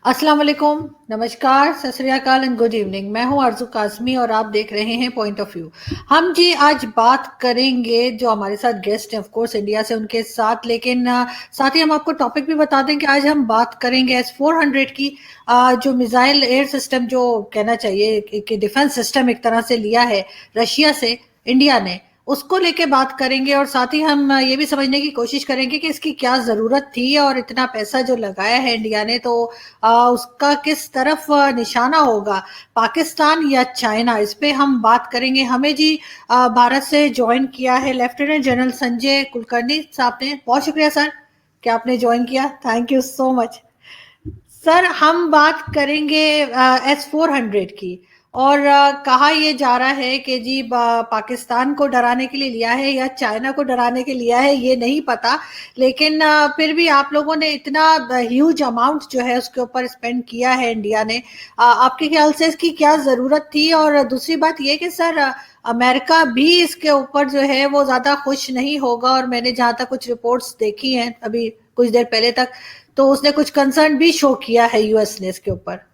अस्सलाम वालेकुम, नमस्कार, सत श्री अकाल एंड गुड इवनिंग। मैं हूं आरज़ू काज़मी और आप देख रहे हैं पॉइंट ऑफ व्यू। हम जी आज बात करेंगे जो हमारे साथ गेस्ट हैं ऑफ कोर्स इंडिया से उनके साथ, लेकिन साथ ही हम आपको टॉपिक भी बता दें कि आज हम बात करेंगे S-400 की। जो मिसाइल एयर सिस्टम जो कहना चाहिए कि डिफेंस सिस्टम एक तरह से लिया है रशिया से इंडिया ने, उसको लेके बात करेंगे और साथ ही हम ये भी समझने की कोशिश करेंगे कि इसकी क्या ज़रूरत थी और इतना पैसा जो लगाया है इंडिया ने, तो उसका किस तरफ निशाना होगा, पाकिस्तान या चाइना, इस पे हम बात करेंगे। हमें जी भारत से ज्वाइन किया है लेफ्टिनेंट जनरल संजय कुलकर्णी साहब ने। बहुत शुक्रिया सर कि आपने ज्वाइन किया, thank you so much. Sir हम बात करेंगे S-400 की। और कहा यह जा रहा है कि जी पाकिस्तान को डराने के लिए लिया है या चाइना को डराने के लिए लिया है, ये नहीं पता। लेकिन फिर भी आप लोगों ने इतना ह्यूज अमाउंट जो है उसके ऊपर स्पेंड किया है इंडिया ने। आपके ख्याल से इसकी क्या ज़रूरत थी? और दूसरी बात ये कि सर अमेरिका भी इसके ऊपर जो है वो ज़्यादा खुश नहीं होगा, और मैंने जहाँ तक कुछ रिपोर्ट्स देखी हैं अभी कुछ देर पहले तक, तो उसने कुछ कंसर्न भी शो किया है यूएस ने इसके ऊपर।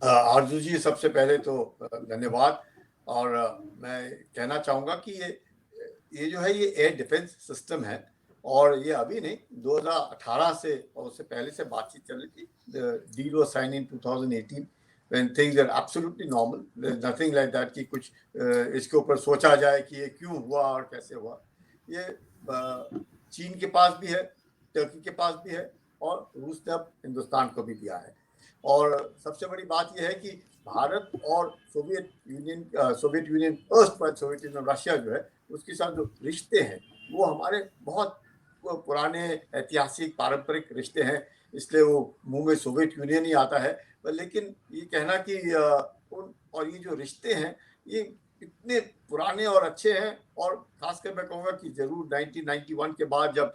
आरजू जी, सबसे पहले तो धन्यवाद। और मैं कहना चाहूँगा कि ये जो है ये एयर डिफेंस सिस्टम है, और ये अभी नहीं, 2018 से और उससे पहले से बातचीत चल रही थी। Deal was sign in 2018 when things are absolutely normal, there is nothing like that कि कुछ इसके ऊपर सोचा जाए कि ये क्यों हुआ और कैसे हुआ। ये चीन के पास भी है, टर्की के पास भी है, और रूस ने अब हिंदुस्तान को भी दिया है। और सबसे बड़ी बात यह है कि भारत और सोवियत यूनियन रशिया जो है उसके साथ जो रिश्ते हैं वो हमारे बहुत पुराने ऐतिहासिक पारंपरिक रिश्ते हैं, इसलिए वो मुंह में सोवियत यूनियन ही आता है। पर लेकिन ये कहना कि और ये जो रिश्ते हैं ये इतने पुराने और अच्छे हैं, और खासकर मैं कहूँगा कि जरूर 1991 के बाद जब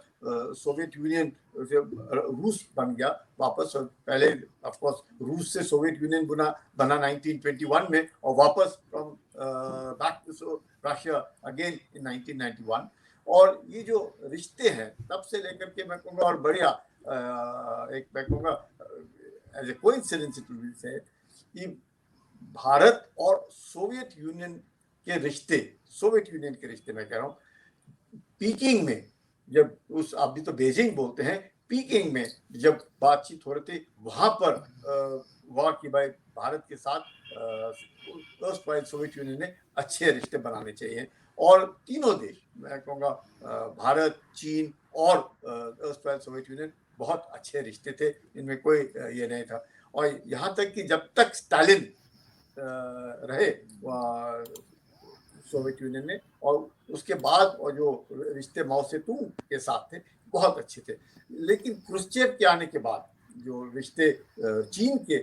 सोवियत यूनियन रूस बन गया वापस, और पहले ऑफ कोर्स रूस से सोवियत यूनियन बना 1921 में, और वापस from back to Russia again in 1991। और ये जो रिश्ते हैं तब से लेकर के मैं कहूँगा, और बढ़िया एक मैं कहूँगा एज ए कोइंसिडेंस है कि भारत और सोवियत यूनियन के रिश्ते मैं कह रहा हूँ, पीकिंग में जब अभी तो बेजिंग बोलते हैं, पीकिंग में जब बातचीत हो रही थी वहां पर हुआ कि भाई भारत के साथ सोवियत यूनियन ने अच्छे रिश्ते बनाने चाहिए। और तीनों देश मैं कहूँगा भारत, चीन और सोवियत यूनियन बहुत अच्छे रिश्ते थे, इनमें कोई ये नहीं था। और यहाँ तक कि जब तक स्टालिन रहे सोवियत यूनियन में, और उसके बाद और जो रिश्ते माओ से तुंग के साथ थे बहुत अच्छे थे। लेकिन क्रुश्चेव के आने के बाद जो रिश्ते चीन के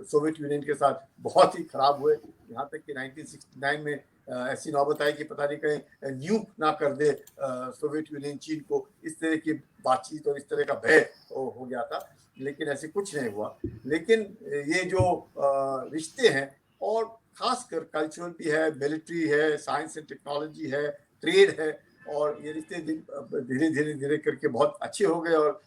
सोवियत यूनियन के साथ बहुत ही खराब हुए, यहाँ तक कि 1969 में ऐसी नौबत आई कि पता नहीं कहीं न्यूक ना कर दे सोवियत यूनियन चीन को, इस तरह की बातचीत और इस तरह का भय हो गया था। लेकिन ऐसे कुछ नहीं हुआ। लेकिन ये जो रिश्ते हैं, और खासकर कल्चरल भी है, मिलिट्री है, साइंस एंड टेक्नोलॉजी है, ट्रेड है, और ये रिश्ते धीरे धीरे धीरे करके बहुत अच्छे हो गए। और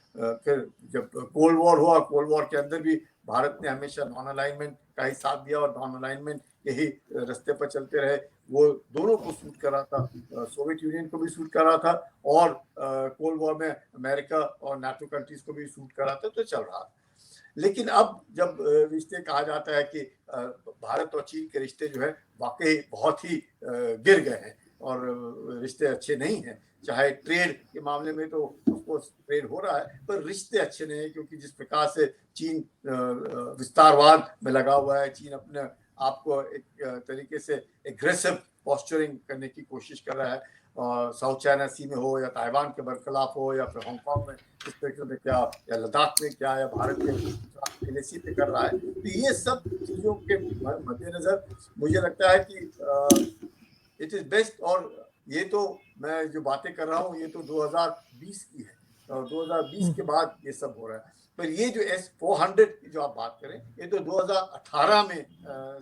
फिर जब कोल्ड वॉर हुआ, कोल्ड वॉर के अंदर भी भारत ने हमेशा नॉन अलाइनमेंट का ही साथ दिया, और नॉन अलाइनमेंट यही रास्ते पर चलते रहे। वो दोनों को सूट कर रहा था, सोवियत यूनियन को भी सूट कर रहा था, और कोल्ड वॉर में अमेरिका और नाटो कंट्रीज को भी सूट कर रहा था, तो चल रहा था। लेकिन अब जब रिश्ते कहा जाता है कि भारत और चीन के रिश्ते जो है वाकई बहुत ही गिर गए हैं, और रिश्ते अच्छे नहीं हैं। चाहे ट्रेड के मामले में तो ऑफकोर्स ट्रेड हो रहा है, पर रिश्ते अच्छे नहीं हैं, क्योंकि जिस प्रकार से चीन विस्तारवाद में लगा हुआ है, चीन अपने आप को एक तरीके से एग्रेसिव पोस्चरिंग करने की कोशिश कर रहा है, साउथ चाइना सी में हो, या ताइवान के बरखिलाफ हो, या फिर हांगकांग में इस तरीके में क्या, या लद्दाख में क्या, या भारत के पॉलिसी पे कर रहा है। तो ये सब चीजों के मद्देनजर मुझे लगता है कि इट इज बेस्ट। और ये तो मैं जो बातें कर रहा हूँ ये तो 2020 की है, और 2020 के बाद ये सब हो रहा है। पर ये जो S-400 की जो आप बात करें, ये तो 2018 में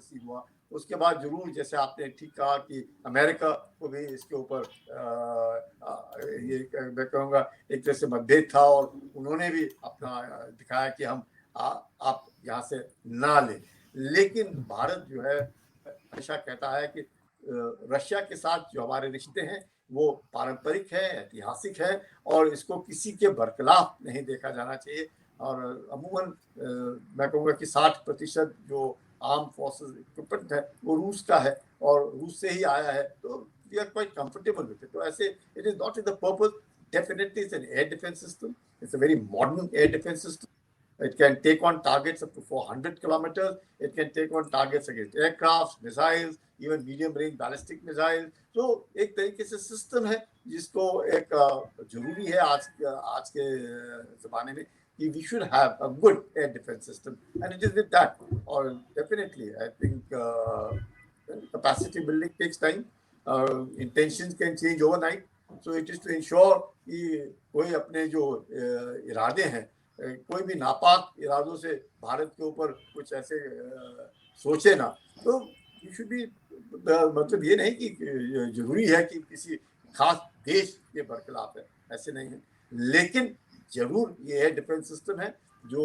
सी हुआ। उसके बाद जरूर, जैसे आपने ठीक कहा कि अमेरिका को भी इसके ऊपर ये मैं कहूँगा एक तरह से मतभेद था, और उन्होंने भी अपना दिखाया कि हम आप यहाँ से ना लें। लेकिन भारत जो है हमेशा कहता है कि रशिया के साथ जो हमारे रिश्ते हैं वो पारंपरिक है, ऐतिहासिक है और इसको किसी के बरखिलाफ नहीं देखा जाना चाहिए। और अमूमन मैं कहूँगा कि 60% जो आर्म फोर्सेस इक्विपमेंट है वो रूस का है और रूस से ही आया है, तो we are quite comfortable with it. तो ऐसे it is not in the purpose, definitely it's an air defence system, it's a very modern air defence system. It can take on targets up to 400 kilometers. It can take on targets against aircrafts, missiles, even medium-range ballistic missiles. So एक तरीके से system है जिसको एक जरूरी है आज के ज़माने में कि we should have a good air defense system, and it is with that. Or definitely, I think capacity building takes time. Intentions can change overnight. So it is to ensure कि कोई अपने जो इरादे हैं, कोई भी नापाक इरादों से भारत के ऊपर कुछ ऐसे सोचे ना। तो यू शुड बी, मतलब ये नहीं कि जरूरी है कि किसी खास देश के बरखिलाफ है, ऐसे नहीं है। लेकिन जरूर ये एयर डिफेंस सिस्टम है जो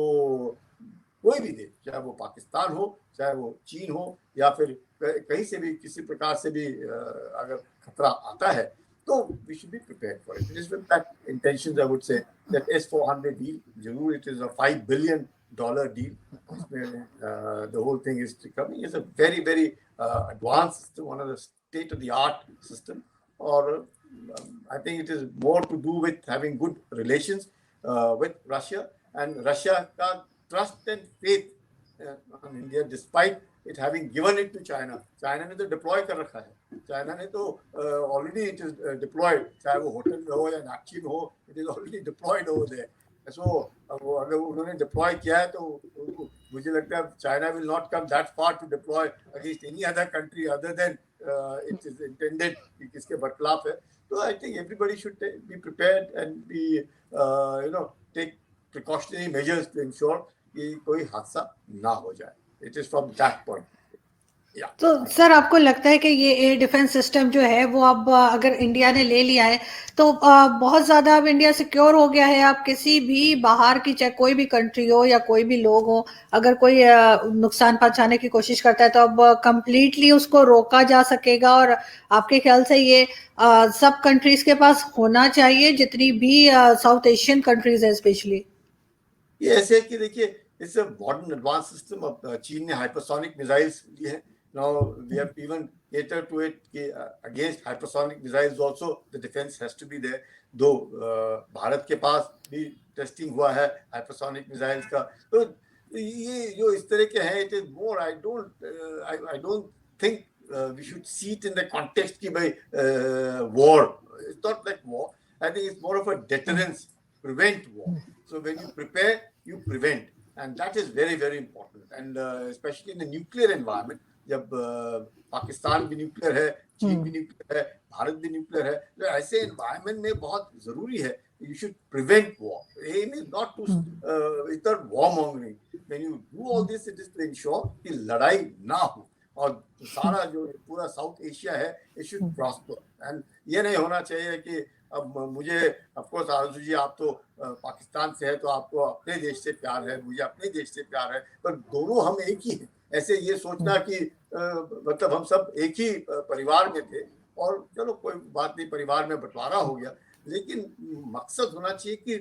कोई भी देश, चाहे वो पाकिस्तान हो, चाहे वो चीन हो, या फिर कहीं से भी किसी प्रकार से भी अगर खतरा आता है, तो we should be prepared for it. It is with that intentions, I would say, that S-400 deal, जरूर it is a $5 billion deal. The whole thing is coming. It's a very, very advanced system, one of the state-of-the-art system. Or I think it is more to do with having good relations with Russia, and Russia का trust and faith on India, despite it having given it to China. China ने तो deploy कर रखा है, China ने तो already it is deployed, चाहे वो होटल में हो या नाक्ची में हो, it is already deployed over there. So अगर उन्होंने deploy किया है तो मुझे लगता है China will not come that far to deploy against any other country other than it is intended कि किसके बरखिलाफ है. So I think everybody should be prepared and be take precautionary measures to ensure कि कोई हादसा ना हो जाए. It is from that point. Yeah. तो सर आपको लगता है कि ये एयर डिफेंस सिस्टम जो है वो अब अगर इंडिया ने ले लिया है तो बहुत ज्यादा अब इंडिया सिक्योर हो गया है? आप किसी भी बाहर की, चाहे कोई भी कंट्री हो या कोई भी लोग हो, अगर कोई नुकसान पहुंचाने की कोशिश करता है तो अब कंप्लीटली उसको रोका जा सकेगा? और आपके ख्याल से ये सब कंट्रीज के पास होना चाहिए, जितनी भी साउथ एशियन कंट्रीज है स्पेशली? ये ऐसे है कि देखिए, it's a modern advanced system. अब चीन ने hypersonic missiles लिए हैं. Now we have even catered to it कि against hypersonic missiles also the defense has to be there. Though Bharat के पास भी टेस्टिंग हुआ है hypersonic missiles का. तो ये जो इस तरह के हैं, it is more, I don't think we should see it in the context कि भाई war. It's not like war. I think it's more of a deterrence, prevent war. So when you prepare, you prevent, and that is very, very important. And especially in the nuclear environment, जब पाकिस्तान भी nuclear है, चीन भी nuclear है, भारत भी nuclear है, तो ऐसे एनवायरमेंट में बहुत जरूरी है you should prevent war. Aim is not to without war mongering. When you do all this, it is to ensure कि लड़ाई ना हो और सारा जो पूरा साउथ एशिया है it should prosper. And ये नहीं होना चाहिए कि अब मुझे ऑफकोर्स आरजू जी, आप तो पाकिस्तान से है तो आपको अपने देश से प्यार है, मुझे अपने देश से प्यार है, पर दोनों हम एक ही हैं. ऐसे ये सोचना कि मतलब हम सब एक ही परिवार में थे और चलो कोई बात नहीं, परिवार में बंटवारा हो गया, लेकिन मकसद होना चाहिए कि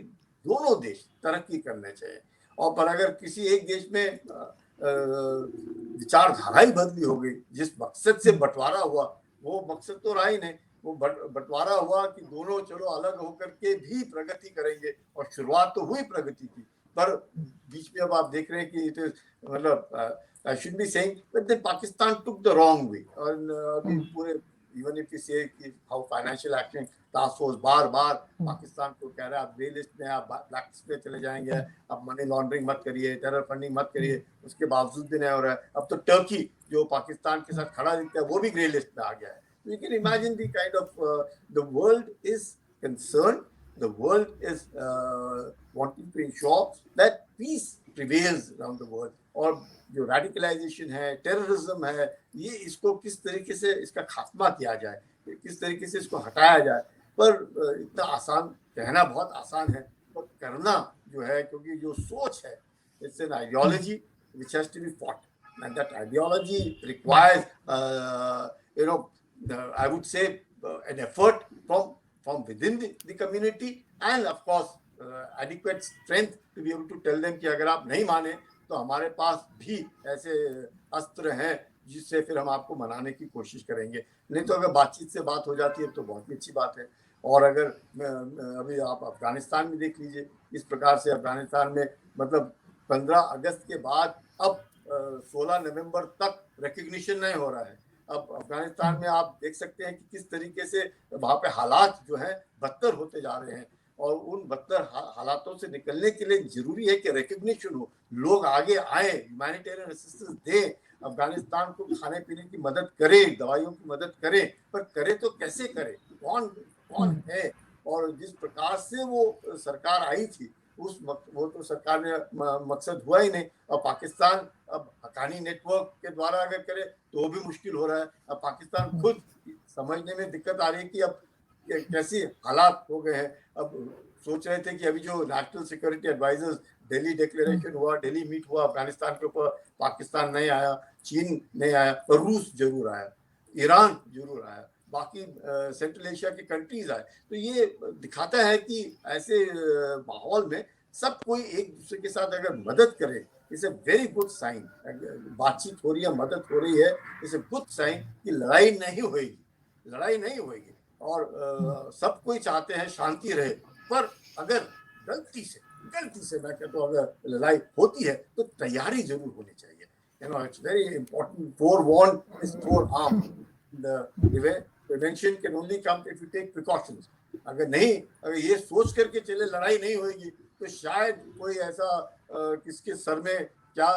दोनों देश तरक्की करने चाहिए. और पर अगर किसी एक देश में विचारधारा ही बदली हो गई, जिस मकसद से बंटवारा हुआ वो मकसद तो रहा ही नहीं, वो बंटवारा हुआ कि दोनों चलो अलग होकर के भी प्रगति करेंगे, और शुरुआत तो हुई प्रगति की, पर बीच में अब आप देख रहे हैं कि इट इज मतलब I should be saying that then Pakistan took the wrong way. और पूरे even if you say कि how financial action task force बार पाकिस्तान को कह रहा है आप ग्रे लिस्ट में, आप ब्लैक लिस्ट में चले जाएंगे, आप मनी लॉन्ड्रिंग मत करिए, टेरर फंडिंग मत करिए, उसके बावजूद भी नहीं हो रहा है. अब तो टर्की जो पाकिस्तान के साथ खड़ा दिखता है वो भी ग्रे लिस्ट में आ गया है. You can imagine the kind of the world is concerned, the world is wanting to ensure that peace prevails around the world. और जो रेडिकलाइजेशन है, टेररिज्म है, ये इसको किस तरीके से इसका खात्मा किया जाए, किस तरीके से इसको हटाया जाए, पर इतना आसान कहना बहुत आसान है, पर करना जो है, क्योंकि जो सोच है It's an ideology which has to be fought, and that ideology requires, I would say, an effort from within the community, and of course adequate strength to be able to tell them कि अगर आप नहीं माने तो हमारे पास भी ऐसे अस्त्र हैं जिससे फिर हम आपको मनाने की कोशिश करेंगे। नहीं तो अगर बातचीत से बात हो जाती है तो बहुत ही अच्छी बात है। और अगर अभी आप अफगानिस्तान में देख लीजिए, इस प्रकार से अफगानिस्तान में मतलब 15 अगस्त के बाद अब 16 नवंबर तक रिकग्निशन नहीं हो रहा है। अब अफगानिस्तान में आप देख सकते हैं कि किस तरीके से वहाँ पे हालात जो हैं बदतर होते जा रहे हैं, और उन बदतर हालातों से निकलने के लिए जरूरी है कि रिकग्निशन हो, लोग आगे आए, ह्यूमैनिटेरियन असिस्टेंस दें, अफगानिस्तान को खाने पीने की मदद करे, दवाइयों की मदद करे, पर करे तो कैसे करे, कौन है, और जिस प्रकार से वो सरकार आई थी वो तो सरकार ने मकसद हुआ ही नहीं। और पाकिस्तान अब हकानी नेटवर्क के द्वारा अगर करे तो भी मुश्किल हो रहा है। अब पाकिस्तान खुद समझने में दिक्कत आ रही है कि अब कैसी हालात हो गए हैं। अब सोच रहे थे कि अभी जो national security advisers Delhi declaration हुआ, दिल्ली मीट हुआ, अफगानिस्तान के ऊपर पाकिस्तान नहीं आया, चीन नहीं आया, पर रूस जरूर आया, ईरान जरूर आया, बाकी सेंट्रल एशिया के कंट्रीज आए। तो ये दिखाता है कि ऐसे माहौल में सब कोई एक दूसरे के साथ अगर मदद करे, it's a very good sign. बातचीत हो रही है, मदद हो रही है, इट्स अ गुड साइन कि लड़ाई नहीं होगी। और सब कोई चाहते हैं शांति रहे, पर अगर गलती से मैं कहता हूँ अगर लड़ाई होती है तो तैयारी जरूर होनी चाहिए। It's very important. Forewarned is forearmed. The prevention can only come if you take precautions. अगर ये सोच करके चले लड़ाई नहीं होगी तो शायद कोई ऐसा किसके सर में क्या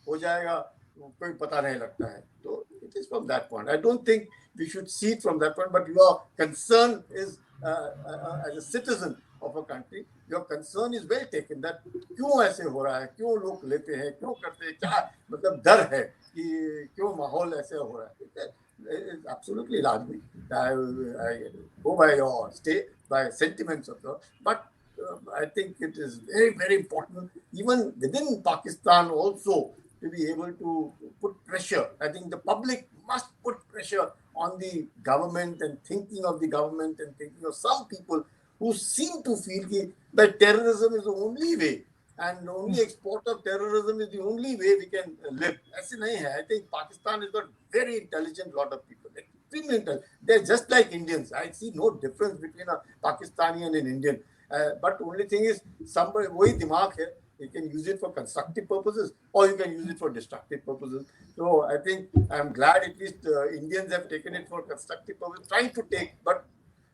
हो जाएगा कोई पता नहीं लगता है। तो it is from that point. I don't think we should see it from that point, but your concern is as a citizen of a country, your concern is well taken that क्यों ऐसे हो रहा है, क्यों लोग लेते हैं, क्यों करते हैं, क्या मतलब डर है कि क्यों माहौल ऐसे हो रहा है। It's absolutely largely I go by your by sentiments of yours, but I think it is very, very important even within Pakistan also to be able to put pressure. I think the public must put pressure on the government and thinking of the government and thinking of some people who seem to feel that terrorism is the only way and the only export of terrorism is the only way we can live. ऐसे नहीं है. I think Pakistan has got very intelligent lot of people. Extremely intelligent. They're just like Indians. I see no difference between a Pakistani and an Indian. But only thing is somebody वही दिमाग है. You can use it for constructive purposes or you can use it for destructive purposes. So I think I'm glad at least Indians have taken it for constructive purposes, trying to take, but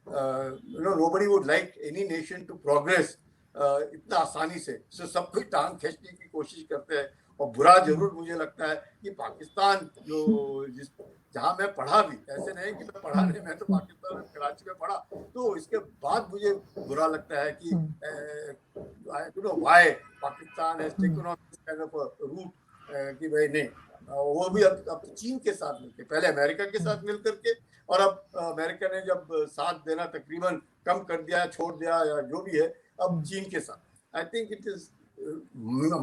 nobody would like any nation to progress इतना आसानी से। So सब कोई टांग खींचने की कोशिश करते हैं और बुरा जरूर मुझे लगता है कि पाकिस्तान जहाँ मैं पढ़ा भी, ऐसे नहीं कि मैं पढ़ा नहीं, मैं तो पाकिस्तान में कराची में पढ़ा, तो इसके बाद मुझे बुरा लगता है कि why Pakistan has taken on this kind of a route कि भाई नहीं, वो भी अब चीन के साथ मिलकर, पहले अमेरिका के साथ मिल करके, और अब अमेरिका ने जब साथ देना तकरीबन कम कर दिया, छोड़ दिया या जो भी है, अब चीन के साथ। I think it is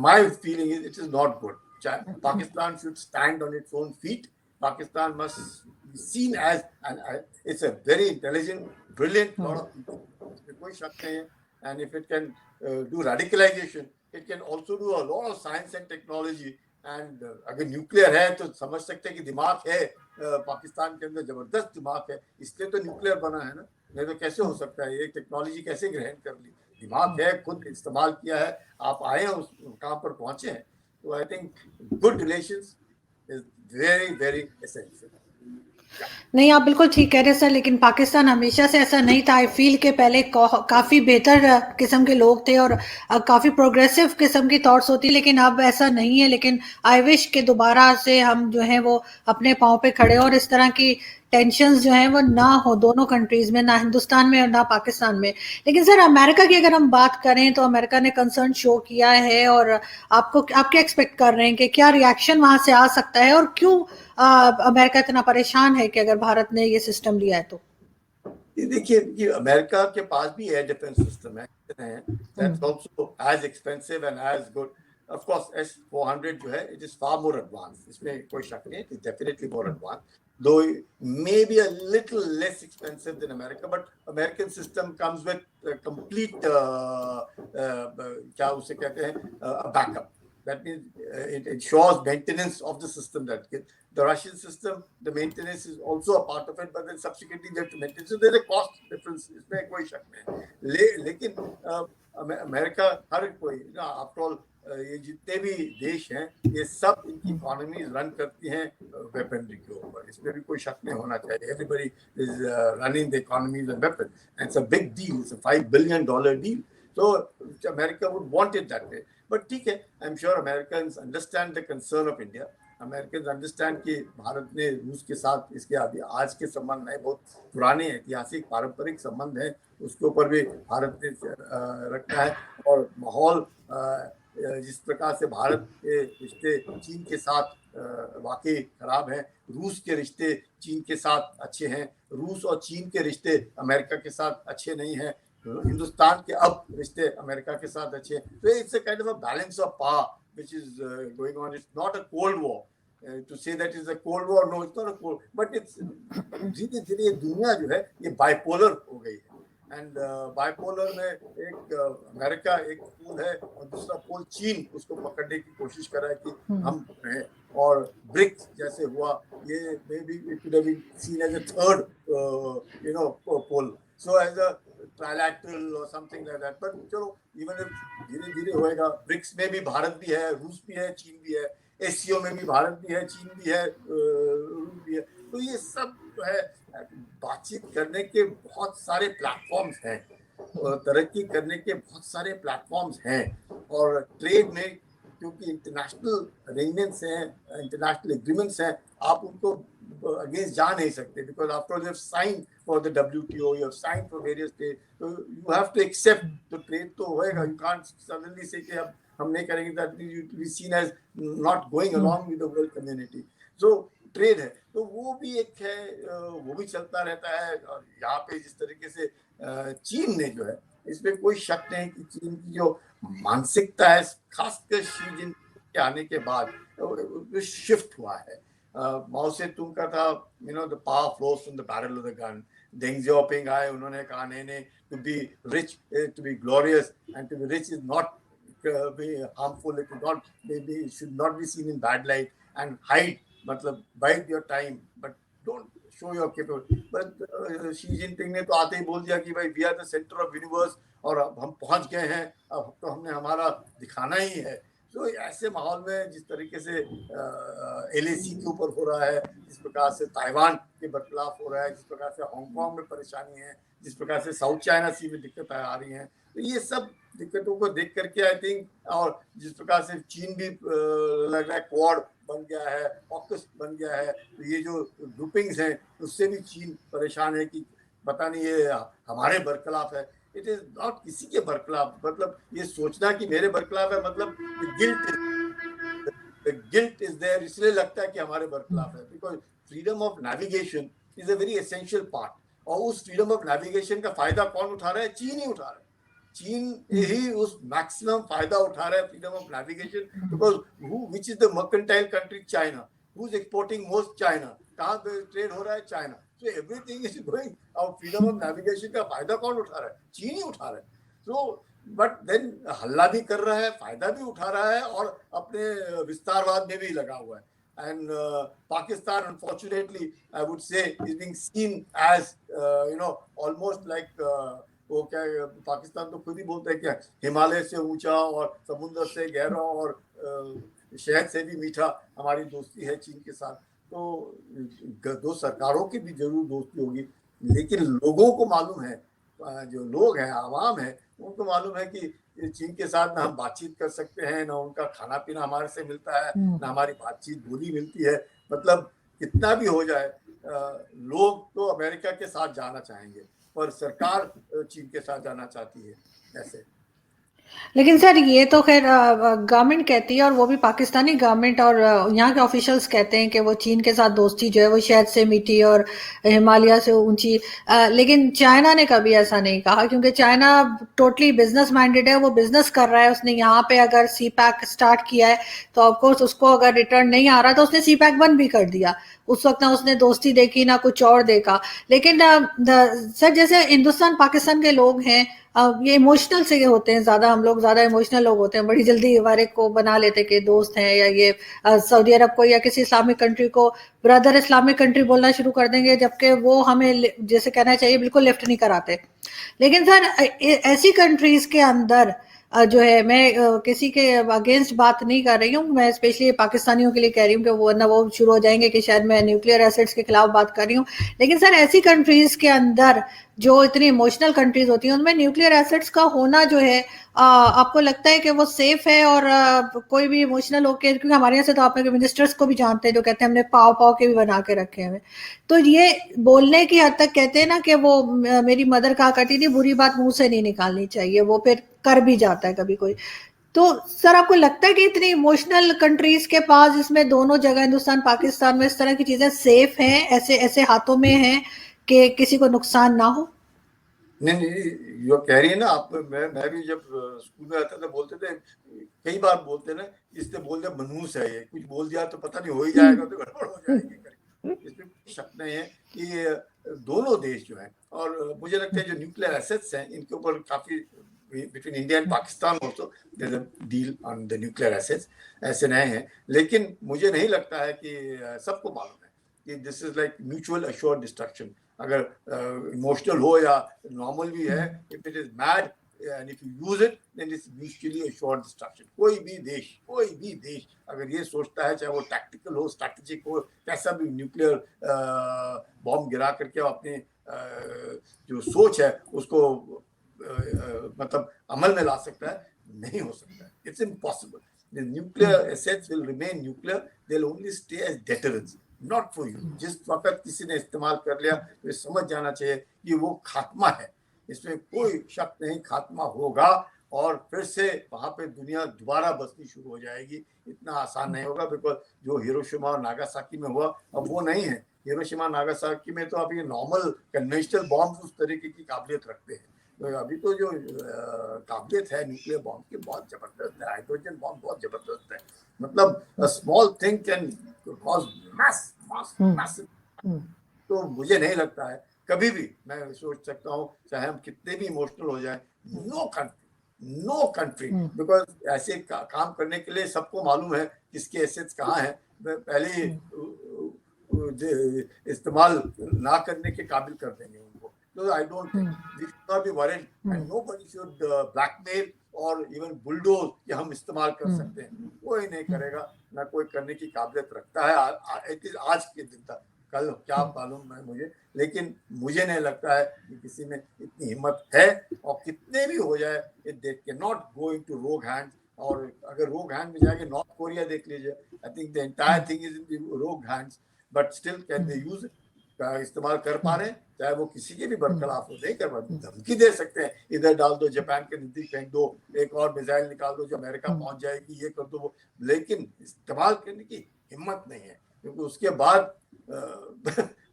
my feeling is it is not good. Pakistan should stand on its own feet. Pakistan must be seen as it's a very intelligent, brilliant lot of people. कोई शक नहीं है, and if it can do radicalization, it can also do a lot of science and technology. And अगर nuclear है तो समझ सकते हैं कि दिमाग है, पाकिस्तान के अंदर जबरदस्त दिमाग है, इसलिए तो न्यूक्लियर बना है ना, नहीं तो कैसे हो सकता है, ये टेक्नोलॉजी कैसे ग्रहण कर ली, दिमाग है, खुद इस्तेमाल किया है, आप आए हैं, उस काम पर पहुंचे हैं। तो I think good relations is very very essential. नहीं, आप बिल्कुल ठीक कह रहे हैं सर, लेकिन पाकिस्तान हमेशा से ऐसा नहीं था। आई फील के पहले काफ़ी बेहतर किस्म के लोग थे और काफ़ी प्रोग्रेसिव किस्म की थॉट्स होती, लेकिन अब ऐसा नहीं है। लेकिन आई विश के दोबारा से हम जो है वो अपने पाँव पे खड़े और इस तरह की टेंशन्स जो हैं वो ना हो दोनों कंट्रीज में, ना हिंदुस्तान में और ना पाकिस्तान में। लेकिन सर अमेरिका की अगर हम बात करें तो अमेरिका ने कंसर्न शो किया है, और आप क्या एक्सपेक्ट कर रहे हैं कि क्या रिएक्शन वहां से आ सकता है, और क्यों अमेरिका इतना परेशान है कि अगर भारत ने ये सिस्टम लिया है तो? देखिए, अमेरिका के पास भी एयर डिफेंस सिस्टम है, that's also as expensive and as good. Of course S-400 जो है it is far more advance, इसमें कोई शक नहीं, it is definitely more advance, though maybe a little less expensive than America, but American system comes with complete क्या उसे कहते हैं backup. That means it ensures maintenance of the system that the Russian system, the maintenance is also a part of it, but then subsequently they have to maintain. So there's a cost difference. इसमें कोई शक नहीं। लेकिन America हर कोई ना, after all ये जितने भी देश हैं ये सब इनकी इकोनॉमी रन करती हैं वेपनरी के ऊपर, इसमें भी कोई शक नहीं होना चाहिए। Everybody is running the economies on weapon and it's a big deal, it's a $5 billion deal, so America would want it that way. But ठीक है, I'm sure Americans understand the concern of India. Americans understand कि भारत ने रूस के साथ इसके अभी आज के संबंध नहीं, बहुत पुराने ऐतिहासिक पारंपरिक संबंध हैं, उसके ऊपर भी भारत ने रखा है। और माहौल जिस प्रकार से भारत के रिश्ते चीन के साथ वाकई खराब हैं, रूस के रिश्ते चीन के साथ अच्छे हैं, रूस और चीन के रिश्ते अमेरिका के साथ अच्छे नहीं हैं, हिंदुस्तान के अब रिश्ते अमेरिका के साथ अच्छे हैं। तो it's a kind of a balance of power which is going on. It's not a cold war. To say that it's a cold war, no, it's not a cold, but it's धीरे धीरे ये दुनिया जो है ये bipolar हो गई है। एंड बाइपोलर में एक अमेरिका एक पोल है और दूसरा पोल चीन उसको पकड़ने की कोशिश कर रहा है कि हम हैं। और ब्रिक्स जैसे हुआ, ये maybe it could have been seen as a third pole, so as a trilateral or something like that, but चलो इवन धीरे धीरे होएगा। ब्रिक्स में भी भारत भी है, रूस भी है, चीन भी है, एससीओ में भी भारत भी है, चीन भी है, रूस भी है। तो ये सब जो है बातचीत करने के बहुत सारे प्लेटफॉर्म्स हैं, तरक्की करने के बहुत सारे प्लेटफॉर्म्स हैं। और ट्रेड में क्योंकि इंटरनेशनल अरेंजमेंट्स हैं, इंटरनेशनल एग्रीमेंट्स हैं, आप उनको अगेंस्ट जा नहीं सकते, because after all you have signed for the WTO, you have signed for various trade, so you have to accept the trade तो होएगा। You can't suddenly say कि अब हम नहीं करेंगे, that you will be seen as not going along with the world community. So trade है तो वो भी एक है, वो भी चलता रहता है। और यहाँ पे जिस तरीके से चीन ने जो है, इसमें कोई शक नहीं कि चीन की जो मानसिकता है खासकर शी जिनपिंग के आने के बाद शिफ्ट हुआ है। माओ से तुंग का था, the power flows from the barrel of the gun. Deng Xiaoping आए, उन्होंने कहा नहीं, to be rich, to be glorious and to be rich is not harmful, it is not, maybe it should not be seen in bad light, and hide, मतलब bide your time but don't show your capability. But Xi Jinping ने तो आते ही बोल दिया कि भाई we are the centre of universe और अब हम पहुंच गए हैं, अब तो हमने हमारा दिखाना ही है। तो ऐसे माहौल में जिस तरीके से LAC के ऊपर हो रहा है, जिस प्रकार से ताइवान के बरखिलाफ हो रहा है, जिस प्रकार से हांगकांग में परेशानी है, जिस प्रकार से साउथ चाइना सी में दिक्कतें आ रही हैं, तो ये सब दिक्कतों को देख करके आई थिंक, और जिस प्रकार से चीन भी लग रहा है क्वाड बन गया है, ऑकस बन गया है, तो ये जो ग्रुपिंग्स हैं उससे भी चीन परेशान है कि पता नहीं ये हमारे बरखिलाफ है। इट इज नॉट किसी के बरखिलाफ, मतलब ये सोचना कि मेरे बरखिलाफ है, मतलब गिल्ट इज देयर, इसलिए लगता है कि हमारे बरखिलाफ है। Because freedom of navigation is a very essential part, और उस फ्रीडम ऑफ नेविगेशन का फायदा कौन उठा रहा है? चीन ही उठा रहा है। चीन ही उस मैक्सिमम फायदा उठा रहा है freedom of navigation, because which is the mercantile country? China. Who is exporting most? China. कहाँ पे ट्रेड हो रहा है? China. So everything is going, और फ्रीडम ऑफ नेविगेशन का फायदा कौन उठा रहा है? चीन ही उठा रहा है। So बट देन हल्ला भी कर रहा है, फायदा भी उठा रहा है, और अपने विस्तारवाद में भी लगा हुआ है। And Pakistan, unfortunately, I would say, is being seen as almost like वो क्या, पाकिस्तान तो खुद ही बोलता है क्या, हिमालय से ऊंचा और समुद्र से गहरा और शहद से भी मीठा हमारी दोस्ती है चीन के साथ। तो दो सरकारों की भी जरूर दोस्ती होगी, लेकिन लोगों को मालूम है, जो लोग हैं, आवाम है, उनको मालूम है कि चीन के साथ ना हम बातचीत कर सकते हैं, ना उनका खाना पीना हमारे से मिलता है, ना हमारी बातचीत बोली मिलती है। मतलब कितना भी हो जाए, लोग तो अमेरिका के साथ जाना चाहेंगे, पर सरकार चीन के साथ जाना चाहती है। ऐसे लेकिन सर ये तो खैर गवर्नमेंट कहती है, और वो भी पाकिस्तानी गवर्नमेंट और यहाँ के ऑफिशियल्स कहते हैं कि वो चीन के साथ दोस्ती जो है वो शहद से मीठी और हिमालय से ऊंची। लेकिन चाइना ने कभी ऐसा नहीं कहा, क्योंकि चाइना टोटली बिजनेस माइंडेड है, वो बिजनेस कर रहा है। उसने यहाँ पे अगर सी पैक स्टार्ट किया है तो ऑफकोर्स उसको अगर रिटर्न नहीं आ रहा तो उसने सी पैक बंद भी कर दिया। उस वक्त ना उसने दोस्ती देखी ना कुछ और देखा। लेकिन सर जैसे हिंदुस्तान पाकिस्तान के लोग हैं, ये इमोशनल से होते हैं ज्यादा, हम लोग ज्यादा इमोशनल लोग होते हैं, बड़ी जल्दी हमारे को बना लेते कि दोस्त हैं, या ये सऊदी अरब को या किसी इस्लामिक कंट्री को ब्रदर इस्लामिक कंट्री बोलना शुरू कर देंगे, जबकि वो हमें जैसे कहना चाहिए बिल्कुल लिफ्ट नहीं कराते। लेकिन सर ऐसी कंट्रीज के अंदर जो है, मैं किसी के अगेंस्ट बात नहीं कर रही हूँ, मैं स्पेशली पाकिस्तानियों के लिए कह रही हूँ कि वो वरना वो शुरू हो जाएंगे कि शायद मैं न्यूक्लियर एसिड्स के खिलाफ बात कर रही हूँ। लेकिन सर ऐसी कंट्रीज के अंदर जो इतनी इमोशनल कंट्रीज होती हैं उनमें न्यूक्लियर एसिड्स का होना जो है, आपको लगता है कि वो सेफ है? और कोई भी इमोशनल होके, क्योंकि हमारे यहाँ से तो आपने मिनिस्टर्स को भी जानते हैं जो कहते हैं हमने पाव पाव के भी बना के रखे हैं, तो ये बोलने की हद तक कहते हैं ना कि वो मेरी मदर कहा करती थी बुरी बात मुंह से नहीं निकालनी चाहिए, वो फिर कर भी जाता है कभी कोई। तो सर आपको लगता है कि इतनी इमोशनल कंट्रीज के पास, जिसमें दोनों जगह हिंदुस्तान पाकिस्तान में इस तरह की चीजें सेफ हैं, ऐसे ऐसे हाथों में हैं कि किसी को नुकसान ना हो? नहीं नहीं, जो कह रही है ना आप, मैं भी जब स्कूल में आता था बोलते थे, कई बार बोलते ना, इसने बोल दिया मनहूस है, ये कुछ बोल दिया तो पता नहीं हो ही जाएगा तो गड़बड़ हो जाएगी। इसमें शक नहीं है कि दोनों देश जो है, और मुझे लगता है जो न्यूक्लियर एसेट्स हैं इनके ऊपर काफी between India and Pakistan also there is a deal on the nuclear assets, ऐसे नए हैं। लेकिन मुझे नहीं लगता है कि सबको मालूम है कि this is like mutual assured destruction. अगर इमोशनल हो या नॉर्मल भी है, if it is mad and if you use it then it's mutually assured destruction. कोई भी देश अगर ये सोचता है, चाहे वो टैक्टिकल हो, स्ट्रैटेजिक हो, कैसा भी न्यूक्लियर बॉम्ब गिरा करके अपने जो सोच है उसको मतलब अमल में ला सकता है, नहीं हो सकता है। It's impossible. The nuclear assets will remain nuclear. They'll only stay as deterrents, not for you. जिस वक्त किसी ने इस्तेमाल कर लिया तो ये समझ जाना चाहिए कि वो खात्मा है, इसमें कोई शक नहीं, खात्मा होगा और फिर से वहां पे दुनिया दोबारा बसनी शुरू हो जाएगी। इतना आसान नहीं होगा, बिकॉज जो हिरोशिमा और नागासाकी में हुआ अब वो नहीं है। हिरोशिमा नागासाकी में तो अभी नॉर्मल कन्वेंशनल बॉम्ब उस तरीके की काबिलियत रखते हैं, तो अभी तो जो काबिलियत है न्यूक्लियर बॉम्ब की बहुत जबरदस्त है, हाइड्रोजन बॉम्ब बहुत जबरदस्त है। मतलब small thing can cause massive. तो मुझे नहीं लगता है कभी भी, मैं सोच सकता हूँ चाहे हम कितने भी इमोशनल हो जाए, नो कंट्री बिकॉज ऐसे काम करने के लिए सबको मालूम है किसके एसेट्स कहाँ हैं, पहले ही इस्तेमाल ना करने के काबिल कर देंगे उनको। So I don't think we should not be worried, and nobody should blackmail or even bulldoze कि हम इस्तेमाल कर सकते हैं। कोई नहीं करेगा, ना कोई करने की काबिलियत रखता है आज के दिन तक। कल क्या मालूम है मुझे, लेकिन मुझे नहीं लगता है कि किसी में इतनी हिम्मत है। और कितने भी हो जाए, they can not go into रोग हैंड्स। और अगर रोग हैंड में जाएंगे, नॉर्थ कोरिया देख लीजिए, I think the entire thing is in wrong hands, but still can they use it, इस्तेमाल कर पा रहे हैं, चाहे वो किसी के भी बरखलाफ हो, नहीं कर पा रहे। धमकी दे सकते हैं, इधर डाल दो, जापान के नजदीक फेंक दो, एक और मिसाइल निकाल दो जो अमेरिका पहुंच जाएगी, ये कर दो वो, लेकिन इस्तेमाल करने की हिम्मत नहीं है, क्योंकि उसके बाद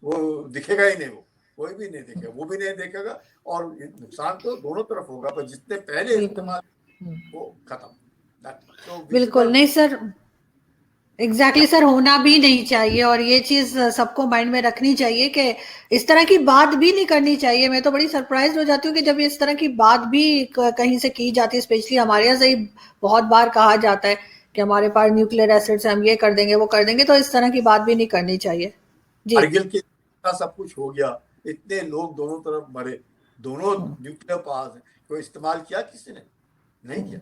वो दिखेगा ही नहीं, वो कोई भी नहीं देखेगा, वो भी नहीं देखेगा, और नुकसान तो दोनों तरफ होगा, पर जितने पहले इस्तेमाल वो खत्म। तो बिल्कुल नहीं सर, एग्जैक्टली सर, होना भी नहीं चाहिए, और ये चीज सबको माइंड में रखनी चाहिए कि इस तरह की बात भी नहीं करनी चाहिए। मैं तो बड़ी सरप्राइज हो जाती हूँ कि जब इस तरह की बात भी कहीं से की जाती है, स्पेशली हमारे यहाँ से ही बहुत बार कहा जाता है कि हमारे पास न्यूक्लियर एसिड्स हम ये कर देंगे वो कर देंगे, तो इस तरह की बात भी नहीं करनी चाहिए जी। कारगिल के सब कुछ हो गया, इतने लोग दोनों तरफ मरे, दोनों न्यूक्लियर पावर्स हैं, कोई इस्तेमाल किया किसी ने? नहीं किया,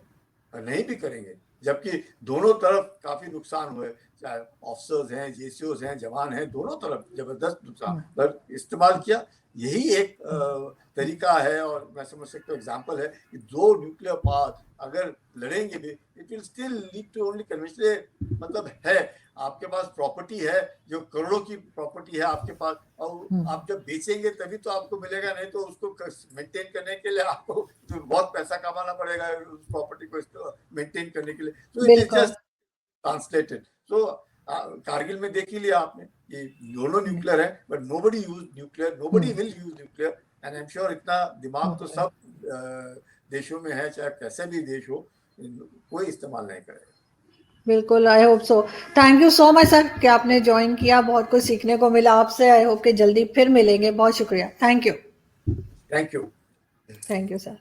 और नहीं भी करेंगे, जबकि दोनों तरफ काफी नुकसान हुए, चाहे ऑफिसर्स हैं, जेसीओस हैं, जवान हैं, दोनों तरफ जबरदस्त नुकसान, पर इस्तेमाल किया। यही एक तरीका है, और मैं समझ सकता हूँ एग्जाम्पल है कि दो न्यूक्लियर पावर अगर लड़ेंगे भी, it will still lead to only conventional, मतलब है आपके पास प्रॉपर्टी है जो करोड़ों की प्रॉपर्टी है आपके पास, और आप जब बेचेंगे तभी तो आपको मिलेगा, नहीं तो उसको मेंटेन करने के लिए आपको तो बहुत पैसा कमाना पड़ेगा उस प्रॉपर्टी को मेंटेन करने के लिए। तो इट इज जस्ट ट्रांसलेटेड। सो कारगिल में देख ही लिया आपने, ये दोनों न्यूक्लियर है, but nobody use nuclear, nobody will use nuclear, and I am sure इतना दिमाग तो सब देशों में है, चाहे कैसे भी देश हो, कोई इस्तेमाल नहीं करेगा। बिल्कुल, I hope so. Thank you so much sir कि आपने ज्वाइन किया, बहुत कुछ सीखने को मिला आपसे। आई होप कि जल्दी फिर मिलेंगे। बहुत शुक्रिया। Thank you. Thank you. Thank you sir.